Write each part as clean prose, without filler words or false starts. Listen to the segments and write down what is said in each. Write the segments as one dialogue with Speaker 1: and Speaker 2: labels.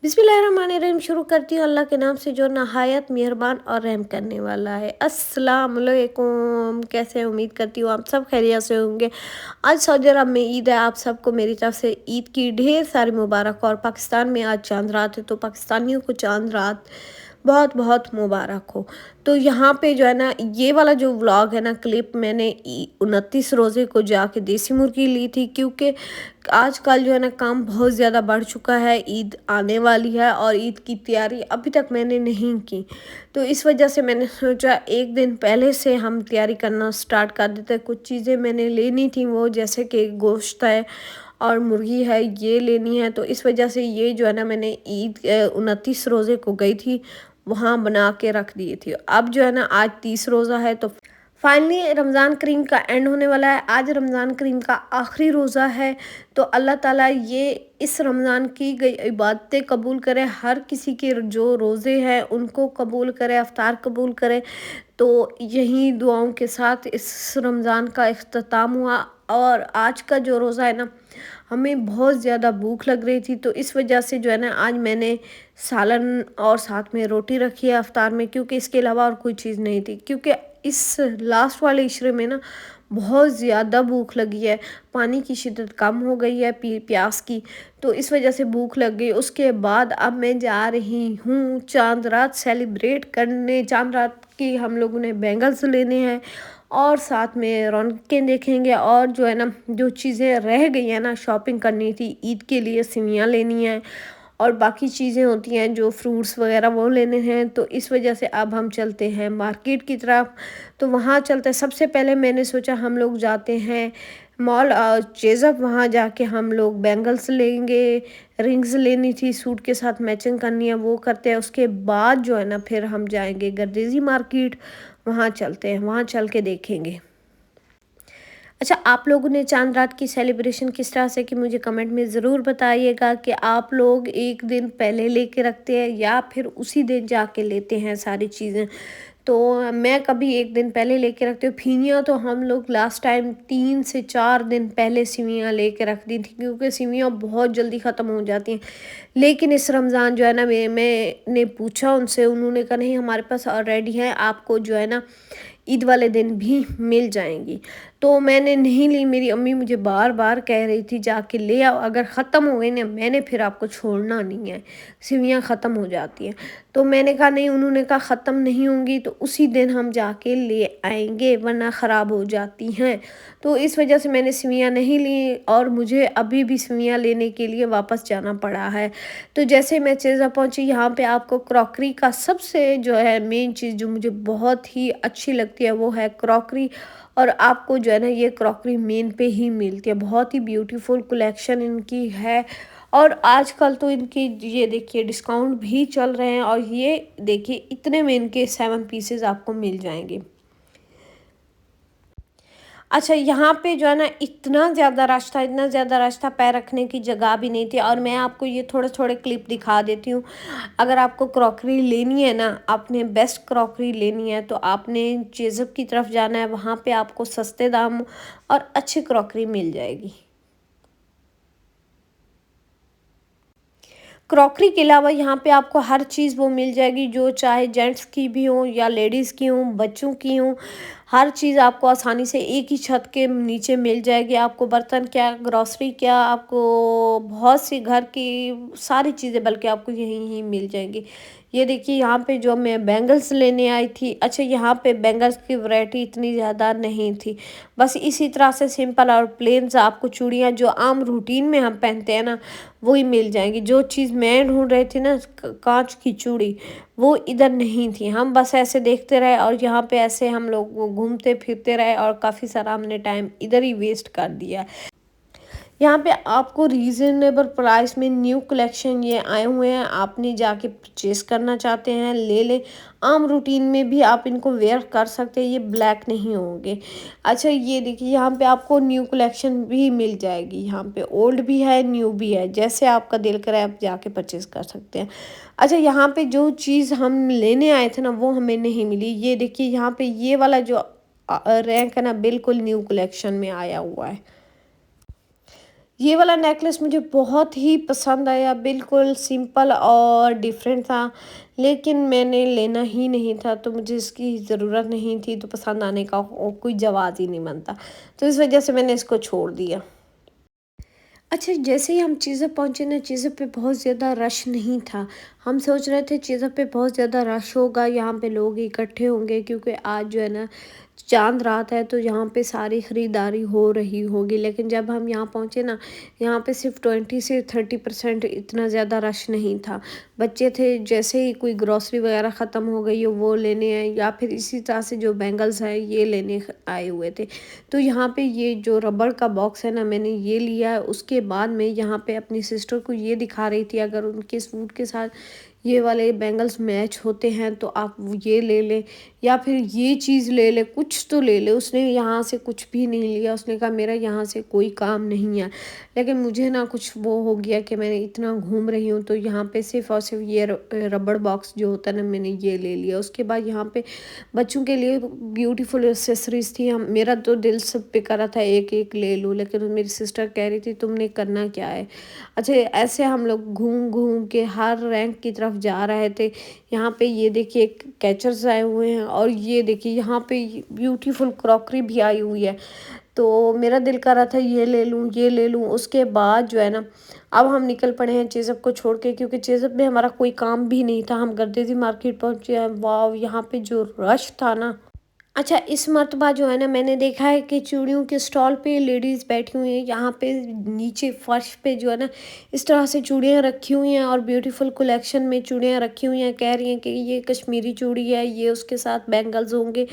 Speaker 1: बिस्मिल्लाहिर्रहमानिर्रहीम। शुरू करती हूँ अल्लाह के नाम से जो नहायत मेहरबान और रहम करने वाला है। अस्सलाम वालेकुम। कैसे हैं? उम्मीद करती हूँ आप सब खैरियत से होंगे। आज सऊदी अरब में ईद है। आप सबको मेरी तरफ से ईद की ढेर सारी मुबारक। और पाकिस्तान में आज चांद रात है, तो पाकिस्तानियों को चांद रात बहुत बहुत मुबारक हो। तो यहाँ पे जो है ना, ये वाला जो व्लॉग है ना, क्लिप मैंने 29 रोज़े को जाके देसी मुर्गी ली थी, क्योंकि आजकल जो है ना काम बहुत ज़्यादा बढ़ चुका है। ईद आने वाली है और ईद की तैयारी अभी तक मैंने नहीं की, तो इस वजह से मैंने सोचा एक दिन पहले से हम तैयारी करना स्टार्ट कर देते हैं। कुछ चीज़ें मैंने लेनी थी, वो जैसे कि गोश्त है और मुर्गी है, ये लेनी है। तो इस वजह से ये जो है ना, मैंने ईद 29 रोज़े को गई थी, वहाँ बना के रख दिए थी। अब जो है ना, आज 30 रोज़ा है, तो फाइनली रमज़ान करीम का एंड होने वाला है। आज रमज़ान करीम का आखिरी रोज़ा है। तो अल्लाह ताला ये इस रमज़ान की गई इबादतें कबूल करे, हर किसी के जो रोज़े हैं उनको कबूल करे, अफ्तार कबूल करे। तो यही दुआओं के साथ इस रमज़ान का इख्तिताम हुआ। और आज का जो रोज़ा है ना, हमें बहुत ज़्यादा भूख लग रही थी, तो इस वजह से जो है ना, आज मैंने सालन और साथ में रोटी रखी है अफ्तार में, क्योंकि इसके अलावा और कोई चीज़ नहीं थी। क्योंकि इस लास्ट वाले इशरे में ना बहुत ज़्यादा भूख लगी है, पानी की शिद्दत कम हो गई है प्यास की, तो इस वजह से भूख लग गई। उसके बाद अब मैं जा रही हूँ चांद रात सेलिब्रेट करने। चांद रात की हम लोगों ने बैंगल्स लेने हैं और साथ में रौनकें देखेंगे। और जो है ना, जो चीज़ें रह गई हैं ना, शॉपिंग करनी थी ईद के लिए, सिवियाँ लेनी है और बाकी चीज़ें होती हैं जो फ्रूट्स वगैरह, वो लेने हैं। तो इस वजह से अब हम चलते हैं मार्केट की तरफ। तो वहाँ चलते हैं। सबसे पहले मैंने सोचा हम लोग जाते हैं मॉल चेज़अप, वहाँ जाके हम लोग बैंगल्स लेंगे, रिंग्स लेनी थी, सूट के साथ मैचिंग करनी है, वो करते हैं। उसके बाद जो है ना, फिर हम जाएंगे गर्देजी मार्केट, वहाँ चलते हैं, वहाँ चल के देखेंगे। अच्छा, आप लोगों ने चांद रात की सेलिब्रेशन किस तरह से की, मुझे कमेंट में ज़रूर बताइएगा कि आप लोग एक दिन पहले लेके रखते हैं या फिर उसी दिन जाके लेते हैं सारी चीज़ें। तो मैं कभी एक दिन पहले लेके रखती हूँ। फीनियाँ तो हम लोग लास्ट टाइम 3 से 4 दिन पहले सिवियाँ लेके रख दी थी, क्योंकि सिवियाँ बहुत जल्दी ख़त्म हो जाती हैं। लेकिन इस रमज़ान जो है ना, मैंने पूछा उनसे, उन्होंने कहा नहीं, हमारे पास ऑलरेडी है, आपको जो है ना ईद वाले दिन भी मिल जाएंगी। तो मैंने नहीं ली। मेरी अम्मी मुझे बार बार कह रही थी जाके ले आओ, अगर ख़त्म हो गई ना, मैंने फिर आपको छोड़ना नहीं है, सिवियाँ ख़त्म हो जाती हैं। तो मैंने कहा नहीं, उन्होंने कहा ख़त्म नहीं होंगी तो उसी दिन हम जाके ले आएंगे, वरना ख़राब हो जाती हैं। तो इस वजह से मैंने सिवियाँ नहीं ली और मुझे अभी भी सिवियाँ लेने के लिए वापस जाना पड़ा है। तो जैसे मैं चेज़ा पहुंची, यहाँ पे आपको क्रॉकरी का सबसे जो है मेन चीज़ जो मुझे बहुत ही अच्छी लगती है, वो है क्रॉकरी। और आपको जो है ना, ये क्रॉकरी मेन पे ही मिलती है। बहुत ही ब्यूटीफुल कलेक्शन इनकी है। और आजकल तो इनकी ये देखिए डिस्काउंट भी चल रहे हैं। और ये देखिए इतने में इनके 7 पीसेज आपको मिल जाएंगे। अच्छा, यहाँ पे जो है ना, इतना ज़्यादा रश था, इतना ज़्यादा रश था, पैर रखने की जगह भी नहीं थी। और मैं आपको ये थोड़े थोड़े क्लिप दिखा देती हूँ। अगर आपको क्रॉकरी लेनी है ना, आपने बेस्ट क्रॉकरी लेनी है, तो आपने चेज़अप की तरफ जाना है। वहाँ पे आपको सस्ते दाम और अच्छी क्रॉकरी मिल जाएगी। क्रॉकरी के अलावा यहाँ पे आपको हर चीज़ वो मिल जाएगी, जो चाहे जेंट्स की भी हो या लेडीज़ की हो, बच्चों की हो। हर चीज़ आपको आसानी से एक ही छत के नीचे मिल जाएगी। आपको बर्तन क्या, ग्रॉसरी क्या, आपको बहुत सी घर की सारी चीज़ें बल्कि आपको यहीं ही मिल जाएंगी। ये देखिए यहाँ पे जो मैं बैंगल्स लेने आई थी। अच्छा, यहाँ पे बैंगल्स की वैरायटी इतनी ज़्यादा नहीं थी। बस इसी तरह से सिंपल और प्लेन सा आपको चूड़ियाँ जो आम रूटीन में हम पहनते हैं ना, वही मिल जाएंगी। जो चीज़ मैं ढूंढ रही थी ना, कांच की चूड़ी, वो इधर नहीं थी। हम बस ऐसे देखते रहे और यहाँ पे ऐसे हम लोग घूमते फिरते रहे और काफ़ी सारा हमने टाइम इधर ही वेस्ट कर दिया। यहाँ पे आपको रीज़नेबल प्राइस में न्यू कलेक्शन ये आए हुए हैं। आपने जाके परचेज़ करना चाहते हैं, ले लें। आम रूटीन में भी आप इनको वेयर कर सकते हैं, ये ब्लैक नहीं होंगे। अच्छा, ये देखिए यहाँ पे आपको न्यू कलेक्शन भी मिल जाएगी। यहाँ पे ओल्ड भी है, न्यू भी है, जैसे आपका दिल करे आप जाके परचेज़ कर सकते हैं। अच्छा, यहाँ पे जो चीज़ हम लेने आए थे ना, वो हमें नहीं मिली। ये देखिए यहाँ पे ये वाला जो रैंक है ना, बिल्कुल न्यू कलेक्शन में आया हुआ है। ये वाला नेकलेस मुझे बहुत ही पसंद आया, बिल्कुल सिंपल और डिफरेंट था, लेकिन मैंने लेना ही नहीं था, तो मुझे इसकी ज़रूरत नहीं थी, तो पसंद आने का कोई जवाब ही नहीं बनता। तो इस वजह से मैंने इसको छोड़ दिया। अच्छा, जैसे ही हम चीज़ें पहुँचे ना, चीज़ों पे बहुत ज़्यादा रश नहीं था। हम सोच रहे थे चीज़ों पे बहुत ज़्यादा रश होगा, यहाँ पे लोग इकट्ठे होंगे, क्योंकि आज जो है ना चाँद रात है, तो यहाँ पे सारी ख़रीदारी हो रही होगी। लेकिन जब हम यहाँ पहुँचे ना, यहाँ पे सिर्फ 20 से 30% इतना ज़्यादा रश नहीं था। बच्चे थे, जैसे ही कोई ग्रॉसरी वगैरह ख़त्म हो गई हो वो लेने आए, या फिर इसी तरह से जो बैंगल्स हैं ये लेने आए हुए थे। तो यहाँ पे ये जो रबड़ का बॉक्स है ना, मैंने ये लिया है। उसके बाद मैं यहाँ पे अपनी सिस्टर को ये दिखा रही थी, अगर उनके सूट के साथ ये वाले बैंगल्स मैच होते हैं तो आप ये ले लें, या फिर ये चीज़ ले ले, कुछ तो ले ले। उसने यहाँ से कुछ भी नहीं लिया, उसने कहा मेरा यहाँ से कोई काम नहीं है। लेकिन मुझे ना कुछ वो हो गया कि मैंने इतना घूम रही हूँ, तो यहाँ पे सिर्फ और सिर्फ ये रबड़ बॉक्स जो होता है ना, मैंने ये ले लिया। उसके बाद यहाँ पे बच्चों के लिए ब्यूटीफुल एक्सेसरीज थी। हम मेरा तो दिल सब पे कर रहा था एक एक ले लूँ, लेकिन मेरी सिस्टर कह रही थी तुमने करना क्या है। अच्छा, ऐसे हम लोग घूम घूम के हर रैंक की तरफ जा रहे थे। यहाँ पे ये देखिए कैचर्स आए हुए हैं, और ये देखिए यहाँ पे ब्यूटीफुल क्रॉकरी भी आई हुई है। तो मेरा दिल कर रहा था ये ले लूँ, ये ले लूँ। उसके बाद जो है ना, अब हम निकल पड़े हैं चेज़अप को छोड़ के, क्योंकि चेज़अप में हमारा कोई काम भी नहीं था। हम गर्देजी मार्केट पहुँचे हैं। वाह, यहाँ पे जो रश था ना। अच्छा, इस मर्तबा जो है ना, मैंने देखा है कि चूड़ियों के स्टॉल पे लेडीज़ बैठी हुई हैं। यहाँ पे नीचे फर्श पे जो है ना, इस तरह से चूड़ियाँ रखी हुई हैं, और ब्यूटीफुल कलेक्शन में चूड़ियाँ रखी हुई हैं। कह रही हैं कि ये कश्मीरी चूड़ी है, ये उसके साथ बैंगल्स होंगे,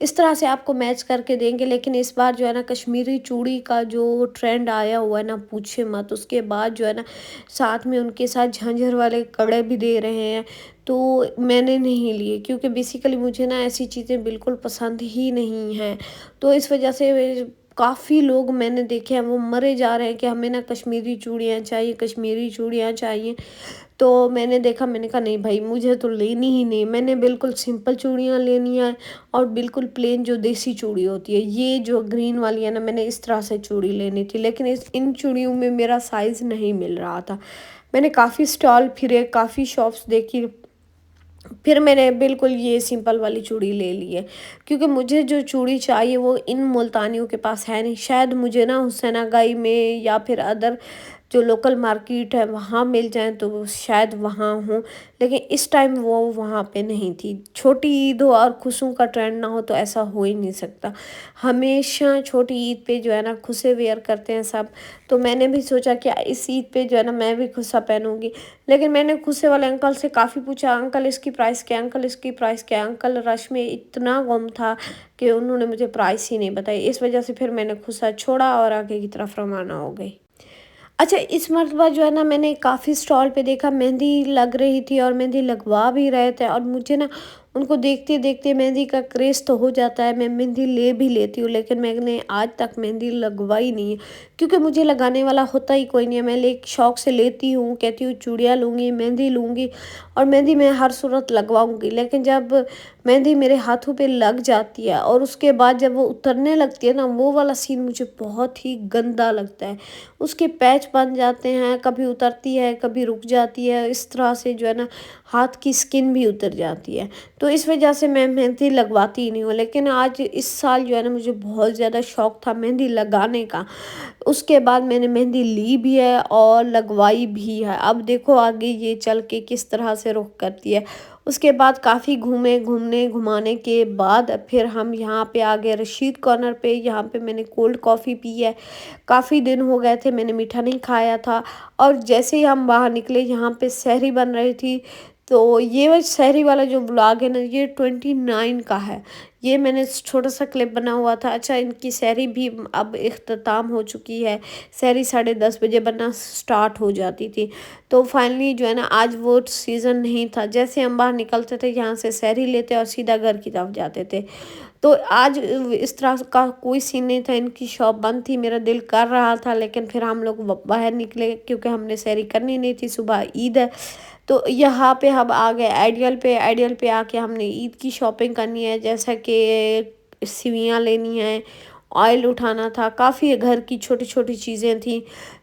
Speaker 1: इस तरह से आपको मैच करके देंगे। लेकिन इस बार जो है ना, कश्मीरी चूड़ी का जो ट्रेंड आया हुआ है ना, पूछे मत। उसके बाद जो है ना, साथ में उनके साथ झांझर वाले कड़े भी दे रहे हैं। तो मैंने नहीं लिए, क्योंकि बेसिकली मुझे ना ऐसी चीज़ें बिल्कुल पसंद ही नहीं हैं। तो इस वजह से काफ़ी लोग मैंने देखे हैं, वो मरे जा रहे हैं कि हमें ना कश्मीरी चूड़ियाँ चाहिए, कश्मीरी चूड़ियाँ चाहिए। तो मैंने देखा, मैंने कहा नहीं भाई, मुझे तो लेनी ही नहीं। मैंने बिल्कुल सिंपल चूड़ियाँ लेनी है, और बिल्कुल प्लेन जो देसी चूड़ी होती है, ये जो ग्रीन वाली है ना, मैंने इस तरह से चूड़ी लेनी थी। लेकिन इन चूड़ियों में मेरा साइज़ नहीं मिल रहा था। मैंने काफ़ी स्टॉल फिरे, काफ़ी शॉप्स देखी, फिर मैंने बिल्कुल ये सिंपल वाली चूड़ी ले ली है, क्योंकि मुझे जो चूड़ी चाहिए वो इन मुल्तानियों के पास है नहीं। शायद मुझे ना हुसैनागाई में या फिर अदर जो लोकल मार्केट है वहाँ मिल जाए, तो शायद वहाँ हूँ। लेकिन इस टाइम वो वहाँ पे नहीं थी। छोटी ईद हो और खुशों का ट्रेंड ना हो, तो ऐसा हो ही नहीं सकता। हमेशा छोटी ईद पे जो है ना, खुसे वेयर करते हैं सब। तो मैंने भी सोचा कि इस ईद पे जो है ना, मैं भी खुसा पहनूंगी। लेकिन मैंने खुसे वाले अंकल से काफ़ी पूछा, अंकल इसकी प्राइस क्या, अंकल इसकी प्राइस क्या। अंकल रश में इतना गुम था कि उन्होंने मुझे प्राइस ही नहीं बताई। इस वजह से फिर मैंने खुसा छोड़ा और आगे की तरफ रवाना हो गई। अच्छा, इस मर्तबा जो है ना, मैंने काफ़ी स्टॉल पे देखा, मेहंदी लग रही थी और मेहंदी लगवा भी रहे थे, और मुझे ना उनको देखते देखते मेहंदी का क्रेज़ तो हो जाता है। मैं मेहंदी ले भी लेती हूँ, लेकिन मैंने आज तक मेहंदी लगवाई नहीं है, क्योंकि मुझे लगाने वाला होता ही कोई नहीं है। मैं शौक़ से लेती हूँ, कहती हूँ चूड़ियाँ लूँगी, मेहंदी लूँगी, और मेहंदी मैं हर सूरत लगवाऊँगी। लेकिन जब मेहंदी मेरे हाथों पे लग जाती है, और उसके बाद जब वो उतरने लगती है ना, वो वाला सीन मुझे बहुत ही गंदा लगता है। उसके पैच बन जाते हैं, कभी उतरती है, कभी रुक जाती है, इस तरह से जो है ना, हाथ की स्किन भी उतर जाती है। तो इस वजह से मैं मेहंदी लगवाती ही नहीं हूँ। लेकिन आज इस साल जो है ना, मुझे बहुत ज़्यादा शौक़ था मेहंदी लगाने का। उसके बाद मैंने मेहंदी ली भी है और लगवाई भी है। अब देखो आगे ये चल के किस तरह से रुख करती है। उसके बाद काफ़ी घूमने घुमाने के बाद फिर हम यहाँ पे आ गए रशीद कॉर्नर पे। यहाँ पे मैंने कोल्ड कॉफ़ी पी है। काफ़ी दिन हो गए थे, मैंने मीठा नहीं खाया था। और जैसे ही हम बाहर निकले, यहाँ पे सहरी बन रही थी। तो ये सहरी वाला जो व्लॉग है ना, ये 29 का है। ये मैंने छोटा सा क्लिप बना हुआ था। अच्छा, इनकी सहरी भी अब इख्तिताम हो चुकी है। सहरी 10:30 बजे बनना स्टार्ट हो जाती थी। तो फाइनली जो है ना, आज वो सीज़न नहीं था। जैसे हम बाहर निकलते थे, यहाँ से सहरी लेते और सीधा घर की तरफ जाते थे। तो आज इस तरह का कोई सीन नहीं था। इनकी शॉप बंद थी, मेरा दिल कर रहा था, लेकिन फिर हम लोग बाहर निकले, क्योंकि हमने सहरी करनी नहीं थी, सुबह ईद है। तो यहाँ पे हम आ गए आइडियल पे आके हमने ईद की शॉपिंग करनी है, जैसा कि सिवियाँ लेनी है, آئل اٹھانا تھا، کافی گھر کی چھوٹی چھوٹی چیزیں تھیں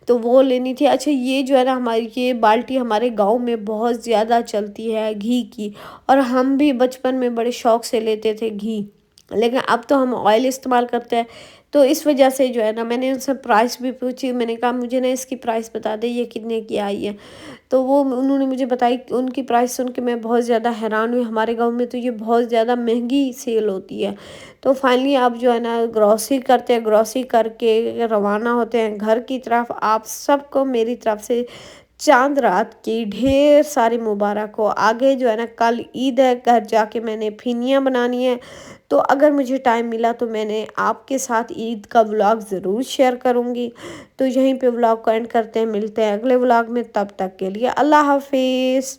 Speaker 1: تو وہ لینی تھی۔ اچھا یہ جو ہے نا ہماری یہ بالٹی ہمارے گاؤں میں بہت زیادہ چلتی ہے گھی کی، اور ہم بھی بچپن میں بڑے شوق سے لیتے تھے گھی، لیکن اب تو ہم آئل استعمال کرتے ہیں۔ تو اس وجہ سے جو ہے نا میں نے ان سے پرائس بھی پوچھی، میں نے کہا مجھے نا اس کی پرائس بتا دے، یہ کتنے کی آئی ہے؟ تو وہ انہوں نے مجھے بتائی ان کی پرائس سن کے میں بہت زیادہ حیران ہوئی۔ ہمارے گاؤں میں تو یہ بہت زیادہ مہنگی سیل ہوتی ہے۔ تو فائنلی آپ جو ہے نا گروسری کرتے ہیں، گروسری کر کے روانہ ہوتے ہیں گھر کی طرف۔ آپ سب کو میری طرف سے چاند رات کی ڈھیر ساری مبارک ہو۔ آگے جو ہے نا کل عید ہے، گھر جا کے میں نے پھینیاں بنانی ہے، تو اگر مجھے ٹائم ملا تو میں نے آپ کے ساتھ عید کا ولاگ ضرور شیئر کروں گی۔ تو یہیں پہ ولاگ کو اینڈ کرتے ہیں، ملتے ہیں اگلے ولاگ میں، تب تک کے لیے اللہ حافظ۔